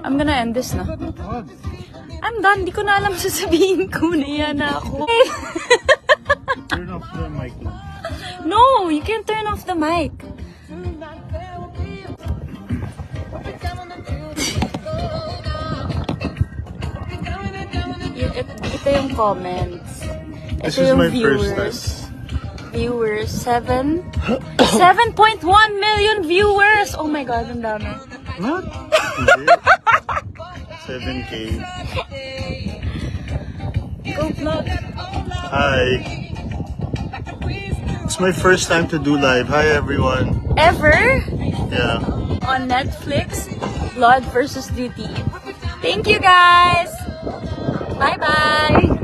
I'm gonna end this na. I'm done. Di ko na alam sasabihin ko. Naiya na ako. Turn off the mic. No, you can't turn off the mic. Ito yung comments. This Ito is yung my viewers. first time. Viewers, 7.1 million viewers! Oh my God, ang dami. What? 7K. Go vlog. Hi. It's my first time to do live. Hi everyone. Ever? Yeah. On Netflix, Blood versus Duty. Thank you guys! Bye-bye!